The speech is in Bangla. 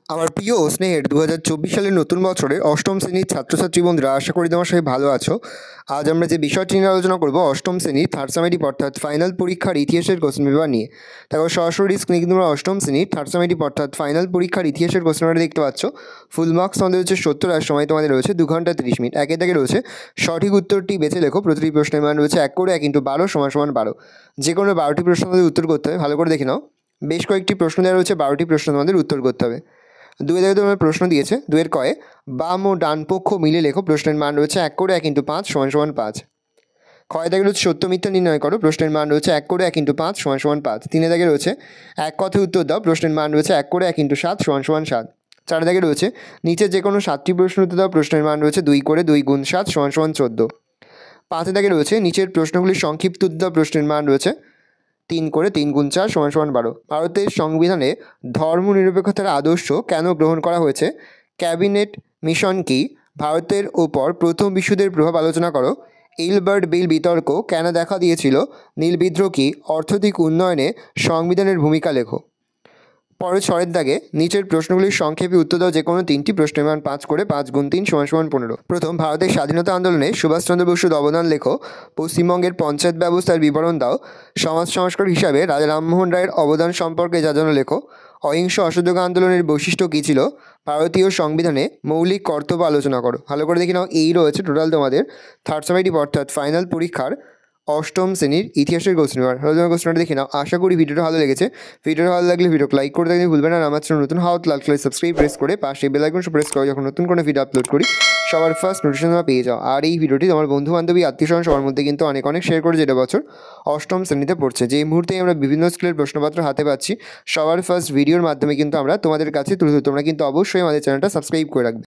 আমার প্রিয় ও স্নেহের 2024 সালের নতুন বছরের অষ্টম শ্রেণীর ছাত্রছাত্রী বন্ধুরা, আশা করি তোমার সবাই ভালো আছো। আজ আমরা যে বিষয়টি নিয়ে আলোচনা করব অষ্টম শ্রেণীর থার্ড সেমেটিভ অর্থাৎ ফাইনাল পরীক্ষার ইতিহাসের কোশ্চেন পেপার নিয়ে। দেখো সরাসরি স্ক্রিনে কিন্তু তোমরা অষ্টম শ্রেণীর থার্ড সেমেটিভ অর্থাৎ ফাইনাল পরীক্ষার ইতিহাসের কোশ্চেন পেপার দেখতে পাচ্ছ। ফুল মার্কস তোমাদের হচ্ছে 70 আর সময় তোমাদের রয়েছে 2 ঘন্টা 30 মিনিট। একে দাগে রয়েছে সঠিক উত্তরটি বেছে লেখো। প্রতিটি প্রশ্নের মান রয়েছে 1 করে 1 × 12 = 12। যে কোনো 12টি প্রশ্ন তোমাদের উত্তর করতে হবে। ভালো করে দেখে নাও, বেশ কয়েকটি প্রশ্ন দেওয়া রয়েছে, 12টি প্রশ্ন তোমাদের উত্তর করতে হবে। 2 দাগে তোমাদের প্রশ্ন দিয়েছে 2 এর কয়ে বাম ও ডান পক্ষ মিলে লেখো। প্রশ্নের মান রয়েছে 1 করে 1 × 5 = 5। ক্ষয় দাগে রয়েছে সত্য মিথ্যা নির্ণয় করো। প্রশ্নের মান রয়েছে 1 করে 1 × 5 = 5। 3 দাগে রয়েছে এক কথায় উত্তর দাও। প্রশ্নের মান রয়েছে 1 করে 1 × 7 = 7। 4 দাগে রয়েছে নিচে যে কোনো 7টি প্রশ্ন উত্তর দাও। প্রশ্নের মান রয়েছে 2 করে 2 × 7 = 14। 5 দাগে রয়েছে নিচের প্রশ্নগুলির সংক্ষিপ্ত উত্তর দাও। প্রশ্নের মান রয়েছে 3 করে 3 × 4 = 12। ভারতের সংবিধানে ধর্মনিরপেক্ষতার আদর্শ কেন গ্রহণ করা হয়েছে? ক্যাবিনেট মিশন কি? ভারতের ওপর প্রথম বিশ্বযুদ্ধের প্রভাব আলোচনা করো। ইলবার্ট বিল বিতর্ক কেন দেখা দিয়েছিল? নীল বিদ্রোহ কি? অর্থনৈতিক উন্নয়নে সংবিধানের ভূমিকা লেখো। পরের 6 দাগে নিচের প্রশ্নগুলির সংক্ষেপে উত্তর দাও যে কোনো 3টি। প্রশ্নের মান 5 করে 5 × 3 = 15। প্রথম, ভারতের স্বাধীনতা আন্দোলনে সুভাষচন্দ্র বসুর অবদান লেখো। পশ্চিমবঙ্গের পঞ্চায়েত ব্যবস্থার বিবরণ দাও। সমাজ সংস্কারক হিসাবে রাজা রামমোহন রায়ের অবদান সম্পর্কে জানানো লেখো। অহিংস অসহযোগ আন্দোলনের বৈশিষ্ট্য কী ছিল? ভারতীয় সংবিধানে মৌলিক কর্তব্য আলোচনা করো। ভালো করে দেখে নাও, এই রয়েছে টোটাল তোমাদের থার্ড সেমেটিভ অর্থাৎ ফাইনাল পরীক্ষার অষ্টম শ্রেণীর ইতিহাসের কোশ্চেন পেপার। ভালো তোমার কোশ্চেনটা দেখে নাও। আশা করি ভিডিওটা ভালো লেগেছে। ভিডিওটা ভালো লাগলে ভিডিওকে লাইক করে দেখতে ভুলবে না। আর আমার চ্যানেল নতুন হওয়া লাল কালার সাবস্ক্রাইব প্রেস করে পাশে বেল আইকন প্রেস করো, যখন নতুন কোনো ভিডিও আপলোড করি সবার ফার্স্ট নোটিফিকেশন তোমরা পেয়ে যাও। আর এই ভিডিওটি তোমার বন্ধু বান্ধবী আত্মীয়স্বজন সবার মধ্যে কিন্তু অনেক শেয়ার করে, যেটা বছর অষ্টম শ্রেণীতে পড়ছে। যে মুহূর্তেই আমরা বিভিন্ন স্কুলের প্রশ্নপত্র হাতে পাচ্ছি, সবার ফার্স্ট ভিডিওর মাধ্যমে কিন্তু আমরা তোমাদের কাছে তুলে ধরি। তোমরা কিন্তু অবশ্যই আমাদের চ্যানেলটা সাবস্ক্রাইব করে রাখবে।